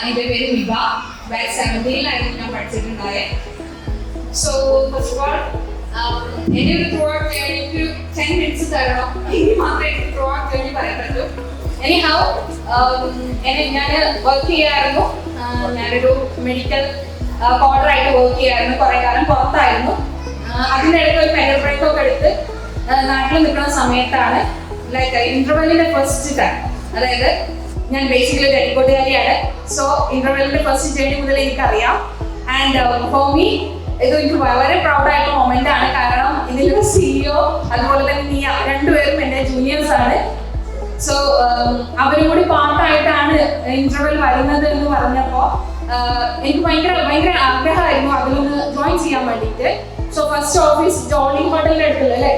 എൻ്റെ പേര് വിഭ. ബാച്ച് 17-ലായിരുന്നു ഞാൻ പഠിച്ചിട്ടുണ്ടായത്. സോ ഫസ്റ്റ് ഓഫ് ഓൾ എൻ്റെ ഒരു ത്രൂ ഔട്ട് ജേർണി ഒരു 10 മിനിറ്റ്സ് തരണം, എനിക്ക് മാത്രമേ എനിക്ക് ത്രൂ ഔട്ട് ജേർണി പറയാൻ പറ്റൂ. എനിഹൗ ഞാൻ വർക്ക് ചെയ്യായിരുന്നു. ഞാനൊരു മെഡിക്കൽ കോഡറായിട്ട് വർക്ക് ചെയ്യായിരുന്നു. കുറേ കാലം പുറത്തായിരുന്നു. അതിൻ്റെ ഇടയ്ക്ക് ഒരു കരിയർ ബ്രേക്ക് ഒക്കെ എടുത്ത് നാട്ടിൽ നിൽക്കുന്ന സമയത്താണ് ലൈക്ക് ഇന്റർവെല്ലിന്റെ ഫസ്റ്റ് ടൈം, അതായത് ഞാൻ ബേസിക്കലി ടെലിക്കോട്ടുകാരിയാണ്. സോ ഇന്റർവെല്ലിന്റെ ഫസ്റ്റ് ജേർണി മുതൽ എനിക്കറിയാം. ആൻഡ് ഫോർ മീ ഇത് എനിക്ക് വളരെ പ്രൗഡായിട്ടുള്ള മൊമെന്റ് ആണ്. കാരണം ഇതിലൊരു CEO അതുപോലെ തന്നെ നീ രണ്ടുപേരും എൻ്റെ ജൂനിയേഴ്സ് ആണ്. സോ അവരും കൂടി പാർട്ടായിട്ടാണ് ഇന്റർവെൽ വരുന്നത് എന്ന് പറഞ്ഞപ്പോൾ എനിക്ക് ഭയങ്കര ആഗ്രഹമായിരുന്നു അതിലൊന്ന് ജോയിൻ ചെയ്യാൻ വേണ്ടിയിട്ട്. സോ ഫസ്റ്റ് ഓഫീസ് ജോളി ഹോട്ടലിന്റെ അടുത്തുള്ള അല്ലേ,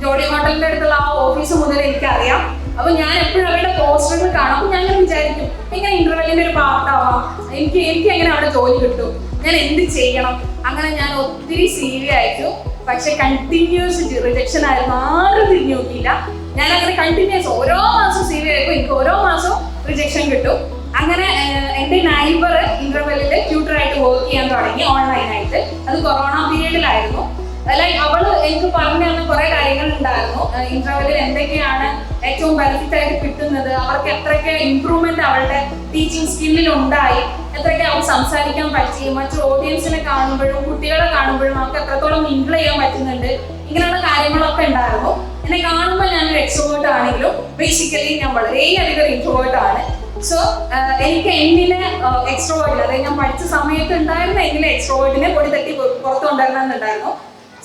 ജോളി ഹോട്ടലിന്റെ അടുത്തുള്ള ആ ഓഫീസ് മുതൽ എനിക്കറിയാം. അപ്പൊ ഞാൻ എപ്പോഴും അവരുടെ പോസ്റ്ററുകൾ കാണും. അപ്പൊ ഞാൻ വിചാരിക്കും എങ്ങനെ ഇന്റർവെല്ലിന്റെ ഒരു പാർട്ടാവാം, എനിക്ക് എങ്ങനെ അവിടെ ജോലി കിട്ടും, ഞാൻ എന്ത് ചെയ്യണം. അങ്ങനെ ഞാൻ ഒത്തിരി CV അയച്ചു. പക്ഷെ കണ്ടിന്യൂസ് റിജക്ഷൻ ആയിരുന്നു. ആരും തിരിഞ്ഞു നോക്കിയില്ല. ഞാൻ അങ്ങനെ കണ്ടിന്യൂസ് ഓരോ മാസം CV അയക്കും, എനിക്ക് ഓരോ മാസവും റിജക്ഷൻ കിട്ടും. അങ്ങനെ എൻ്റെ നൈബർ ഇന്റർവെല്ലിൽ ട്യൂട്ടറായിട്ട് വർക്ക് ചെയ്യാൻ തുടങ്ങി ഓൺലൈനായിട്ട്. അത് കൊറോണ പീരീഡിലായിരുന്നു. ലൈക്ക് അവള് എനിക്ക് പറഞ്ഞു തന്ന കുറെ കാര്യങ്ങൾ ഉണ്ടായിരുന്നു. ഇന്റർവെല്ലിൽ എന്തൊക്കെയാണ് ഏറ്റവും ബെനിഫിറ്റ് ആയിട്ട് കിട്ടുന്നത്, അവർക്ക് എത്രയൊക്കെ ഇംപ്രൂവ്മെന്റ് അവളുടെ ടീച്ചിങ് സ്കില്ലിൽ ഉണ്ടായി, എത്രയൊക്കെ അവർക്ക് സംസാരിക്കാൻ പറ്റി, മറ്റു ഓഡിയൻസിനെ കാണുമ്പോഴും കുട്ടികളെ കാണുമ്പോഴും അവർക്ക് എത്രത്തോളം മിങ്കിൾ ചെയ്യാൻ പറ്റുന്നുണ്ട്, ഇങ്ങനെയുള്ള കാര്യങ്ങളൊക്കെ ഉണ്ടായിരുന്നു. എന്നെ കാണുമ്പോൾ ഞാനൊരു എക്സ്ട്രോവേർട്ട് ആണെങ്കിലും ബേസിക്കലി ഞാൻ വളരെയധികം ഇൻട്രോവേർട്ട് ആണ്. സോ എനിക്ക് എന്നിലെ എക്സ്ട്രോവേർട്ടിൽ, അതായത് ഞാൻ പഠിച്ച സമയത്ത് ഉണ്ടായിരുന്ന എന്നിലെ എക്സ്ട്രോവേർട്ടിനെ പൊടി തട്ടി പുറത്തു കൊണ്ടുവരണമെന്നുണ്ടായിരുന്നു.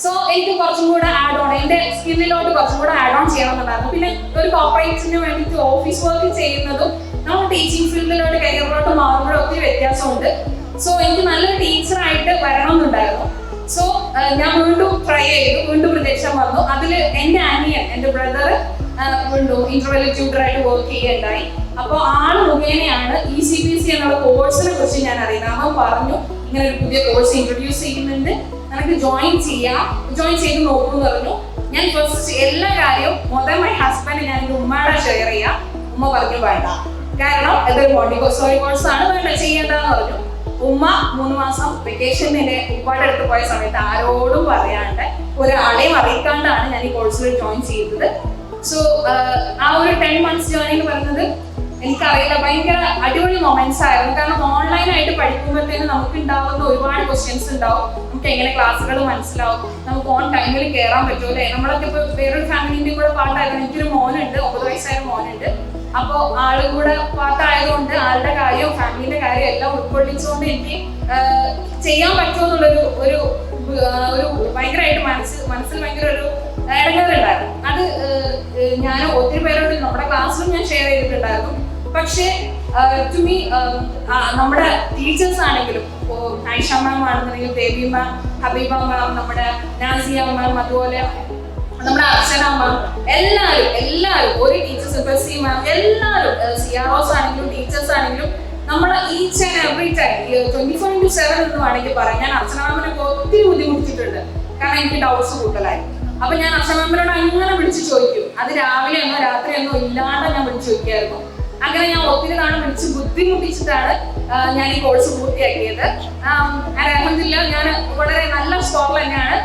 സോ എനിക്ക് കുറച്ചും കൂടെ ആഡ് ഓൺ, എൻ്റെ സ്കില്ലിലോട്ട് കുറച്ചും കൂടെ ആഡ് ഓൺ ചെയ്യണമെന്നുണ്ടായിരുന്നു. പിന്നെ ഒരു കോർപ്പറേറ്റ്സിന് വേണ്ടിയിട്ട് ഓഫീസ് വർക്ക് ചെയ്യുന്നതും നമ്മൾ ടീച്ചിങ് ഫീൽഡിലോട്ട് കരിയറിലോട്ട് മാറുമ്പോഴും ഒത്തിരി വ്യത്യാസമുണ്ട്. സോ എനിക്ക് നല്ലൊരു ടീച്ചറായിട്ട് വരണമെന്നുണ്ടായിരുന്നു. സോ ഞാൻ വീണ്ടും ട്രൈ ചെയ്തു, വീണ്ടും റിജക്ഷൻ വന്നു. അതിൽ എൻ്റെ അനിയൻ, എൻ്റെ ബ്രദർ വീണ്ടും ഇന്റർവെൽ ട്യൂട്ടറായിട്ട് വർക്ക് ചെയ്യുകയുണ്ടായി. അപ്പോൾ ആൾ മുഖേനയാണ് ECPC എന്നുള്ള കോഴ്സിനെ കുറിച്ച് ഞാൻ അറിയുന്നത്. അവൻ പറഞ്ഞു ഇങ്ങനെ ഒരു പുതിയ കോഴ്സ് ഇൻട്രൊഡ്യൂസ് ചെയ്യുന്നുണ്ട്, നമുക്ക് ജോയിൻ ചെയ്ത് നോക്കുമെന്ന് പറഞ്ഞു. ഞാൻ ഫസ്റ്റ് എല്ലാ കാര്യവും മുതൽ മൈ ഹസ്ബൻഡ് ഞാൻ എൻ്റെ ഉമ്മയുടെ ഷെയർ ചെയ്യാം. ഉമ്മ പറഞ്ഞു വേണ്ട, കാരണം ഇതൊരു മോണ്ടിസോറി കോഴ്സാണ്, വേണ്ട ചെയ്യേണ്ടതെന്ന് പറഞ്ഞു. ഉമ്മ 3 മാസം വെക്കേഷനിലെ ഉപ്പാടെ അടുത്ത് പോയ സമയത്ത് ആരോടും പറയാണ്ട് ഒരാളെയും അറിയിക്കാണ്ടാണ് ഞാൻ ഈ കോഴ്സിൽ ജോയിൻ ചെയ്തത്. സോ ആ ഒരു 10 months ജേർണി എന്ന് പറയുന്നത് എനിക്കറിയില്ല, ഭയങ്കര അടിപൊളി മൊമെന്റ്സ് ആയിരുന്നു. കാരണം ഓൺലൈനായിട്ട് പഠിക്കുമ്പോഴത്തേനും നമുക്ക് ഉണ്ടാവുന്ന ഒരുപാട് ക്വസ്റ്റ്യൻസ് ഉണ്ടാവും. നമുക്ക് എങ്ങനെ ക്ലാസ്സുകൾ മനസ്സിലാവും, നമുക്ക് ഓൺ ടൈമിൽ കയറാൻ പറ്റൂലേ. നമ്മളൊക്കെ ഇപ്പോൾ വേറൊരു ഫാമിലിൻ്റെയും കൂടെ പാട്ടായിരുന്നു. എനിക്കൊരു മോനുണ്ട്, 9 വയസ്സായ മോനുണ്ട്. അപ്പോൾ ആളും കൂടെ പാട്ടായതുകൊണ്ട് ആളുടെ കാര്യവും ഫാമിലിന്റെ കാര്യവും എല്ലാം ഉൾക്കൊള്ളിച്ചുകൊണ്ട് എനിക്ക് ചെയ്യാൻ പറ്റുമോ എന്നുള്ളൊരു ഒരു ഭയങ്കരമായിട്ട് മനസ്സിൽ ഭയങ്കര ഒരു ഇടങ്ങളുണ്ടായിരുന്നു. അത് ഞാൻ ഒത്തിരി പേരോട് നമ്മുടെ ക്ലാസ്സിലും ഞാൻ ഷെയർ ചെയ്തിട്ടുണ്ടായിരുന്നു. പക്ഷേ ടു മീ നമ്മുടെ ടീച്ചേഴ്സ് ആണെങ്കിലും, ആയിഷ മാം ആണെന്നുണ്ടെങ്കിൽ, ബേബി മാം, ഹബീബ മാം, നമ്മുടെ നാസിയ മാം, അതുപോലെ നമ്മുടെ അർച്ചന മാം, എല്ലാവരും ഒരു ടീച്ചേഴ്സ്, ബസി മാം, എല്ലാവരും CROs ആണെങ്കിലും ടീച്ചേഴ്സ് ആണെങ്കിലും നമ്മളെ ഈച്ച് ആൻഡ് എവറി ടൈം 24/7 എന്ന് വേണമെങ്കിൽ പറയാം. ഞാൻ അർച്ചന മാമിനൊക്കെ ഒത്തിരി ബുദ്ധിമുട്ടിച്ചിട്ടുണ്ട്, കാരണം എനിക്ക് ഡൗട്ട്സ് കൂടുതലായി. അപ്പൊ ഞാൻ അർച്ചന മാമിനോട് അങ്ങനെ വിളിച്ച് ചോദിക്കും. അത് രാവിലെയെന്നോ രാത്രിയെന്നോ ഇല്ലാണ്ട് ഞാൻ വിളിച്ച് ചോദിക്കായിരുന്നു. അങ്ങനെ ഞാൻ ഒത്തിരി തവണ വിളിച്ച് ബുദ്ധിമുട്ടിച്ചിട്ടാണ് ഞാൻ ഈ കോഴ്സ് പൂർത്തിയാക്കിയത്. അൽഹംദുലില്ലാ ഞാൻ വളരെ നല്ല സ്കോറിൽ തന്നെയാണ്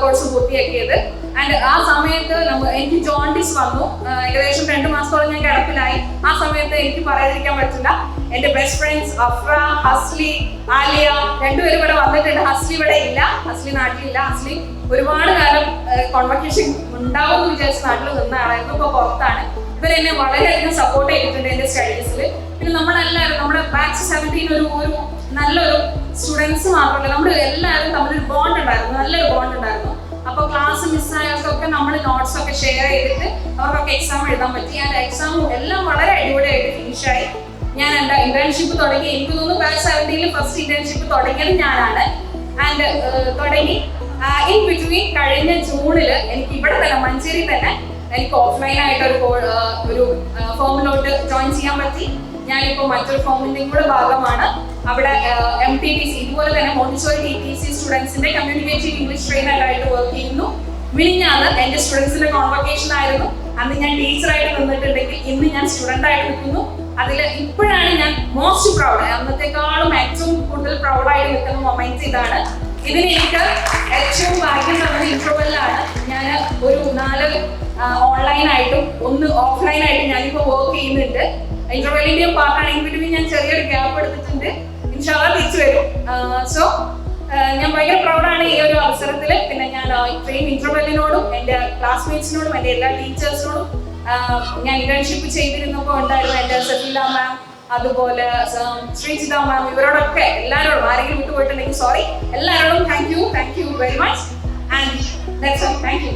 കോഴ്സ് പൂർത്തിയാക്കിയത്. ആൻഡ് ആ സമയത്ത് എനിക്ക് ജോണ്ടിസ് വന്നു. ഏകദേശം 2 മാസത്തോളം ഞാൻ കിടപ്പിലായി. ആ സമയത്ത് എനിക്ക് പറയാതിരിക്കാൻ പറ്റില്ല, എൻ്റെ ബെസ്റ്റ് ഫ്രണ്ട്സ് അഫ്ര, ഹസ്ലി, ആലിയ രണ്ടുപേരും ഇവിടെ വന്നിട്ടുണ്ട്. ഹസ്ലി ഇവിടെ ഇല്ല, ഹസ്ലി നാട്ടിലില്ല. ഹസ്ലി ഒരുപാട് കാലം കോൺവക്കേഷൻ ഉണ്ടാവും എന്ന് വിചാരിച്ച് നാട്ടിൽ നിന്ന ആളായിരുന്നു, ഇപ്പോൾ പുറത്താണ്. ഇവരെന്നെ വളരെയധികം സപ്പോർട്ട് ചെയ്തിട്ടുണ്ട് എൻ്റെ സ്റ്റഡീസിൽ. പിന്നെ നമ്മളെല്ലാവരും, നമ്മുടെ ബാച്ച് 17 ഒരു നല്ലൊരു സ്റ്റുഡൻസ് മാത്രമല്ല, നമ്മൾ എല്ലാവരും തമ്മിലൊരു ബോണ്ട് ഉണ്ടായിരുന്നു, നല്ലൊരു ബോണ്ട് ഉണ്ടായിരുന്നു. അപ്പോൾ ക്ലാസ് മിസ്സായവർക്കൊക്കെ നമ്മൾ നോട്ട്സ് ഒക്കെ ഷെയർ ചെയ്തിട്ട് അവർക്കൊക്കെ എക്സാം എഴുതാൻ പറ്റി. ആ എക്സാമും എല്ലാം വളരെ അടിപൊളിയായിട്ട് ഫിനിഷായി. ഞാൻ എൻ്റെ ഇന്റേൺഷിപ്പ് തുടങ്ങി. എനിക്ക് തോന്നുന്നു ബാച്ച് 17 ഫസ്റ്റ് ഇന്റേൺഷിപ്പ് തുടങ്ങിയത് ഞാനാണ്. ആൻഡ് തുടങ്ങി ഇൻ ബിറ്റ്വീൻ കഴിഞ്ഞ ജൂണിൽ എനിക്ക് ഇവിടെ തന്നെ മഞ്ചേരി തന്നെ എനിക്ക് ഓഫ്ലൈൻ ആയിട്ട് ഒരു ഫോമിലോട്ട് ജോയിൻ ചെയ്യാൻ പറ്റി. ഞാനിപ്പോൾ മറ്റൊരു ഫോമിൻ്റെയും കൂടെ ഭാഗമാണ്. അവിടെ MTTC ഇതുപോലെ തന്നെ മോണ്ടിസോറി TTC സ്റ്റുഡൻസിന്റെ കമ്മ്യൂണിക്കേറ്റീവ് ഇംഗ്ലീഷ് ട്രെയിനറായിട്ട് വർക്ക് ചെയ്യുന്നു. മിനിഞ്ഞാന്ന് എൻ്റെ സ്റ്റുഡൻസിന്റെ കോൺവക്കേഷൻ ആയിരുന്നു. അന്ന് ഞാൻ ടീച്ചറായിട്ട് നിന്നിട്ടുണ്ടെങ്കിൽ ഇന്ന് ഞാൻ സ്റ്റുഡൻ്റ് ആയിട്ട് നിൽക്കുന്നു. അതിൽ ഇപ്പോഴാണ് ഞാൻ മോസ്റ്റ് പ്രൗഡ്, അന്നത്തെക്കാളും ഏറ്റവും കൂടുതൽ പ്രൗഡായിട്ട് നിൽക്കുന്ന മൊമെന്റ്സ് ഇതാണ്. ഇതിന് എനിക്ക് ഏറ്റവും ഭാഗ്യം തന്നത് ഇന്റർവെല്ലാണ്. ഞാൻ ഒരു 4 ഓൺലൈനായിട്ടും 1 ഓഫ്ലൈനായിട്ടും ഞാനിപ്പോൾ വർക്ക് ചെയ്യുന്നുണ്ട്. ഇന്റർവെല്ലിന്റെയും പാർട്ടാണ്. ഇൻ ബിറ്റ്വീൻ ഞാൻ ചെറിയൊരു ഗ്യാപ്പ് എടുത്തിട്ടുണ്ട്. ഇൻഷാല്ലാ തിരിച്ചു വരും. സോ ഞാൻ ഭയങ്കര പ്രൗഡാണ് ഈ ഒരു അവസരത്തിൽ. പിന്നെ ഞാൻ ഇത്രയും ഇന്റർവെല്ലിനോടും എൻ്റെ ക്ലാസ്മേറ്റ്സിനോടും എൻ്റെ എല്ലാ ടീച്ചേഴ്സിനോടും ഞാൻ ഇന്റേൺഷിപ്പ് ചെയ്തിരുന്നപ്പോൾ ഉണ്ടായിരുന്നു എൻ്റെ സഫീല മാം, അതുപോലെ ശ്രീജിത മാം, ഇവരോടൊക്കെ എല്ലാവരോടും, ആരെങ്കിലും വിട്ടുപോയിട്ടുണ്ടെങ്കിൽ സോറി, എല്ലാവരോടും thank you very much. And that's all. Thank you.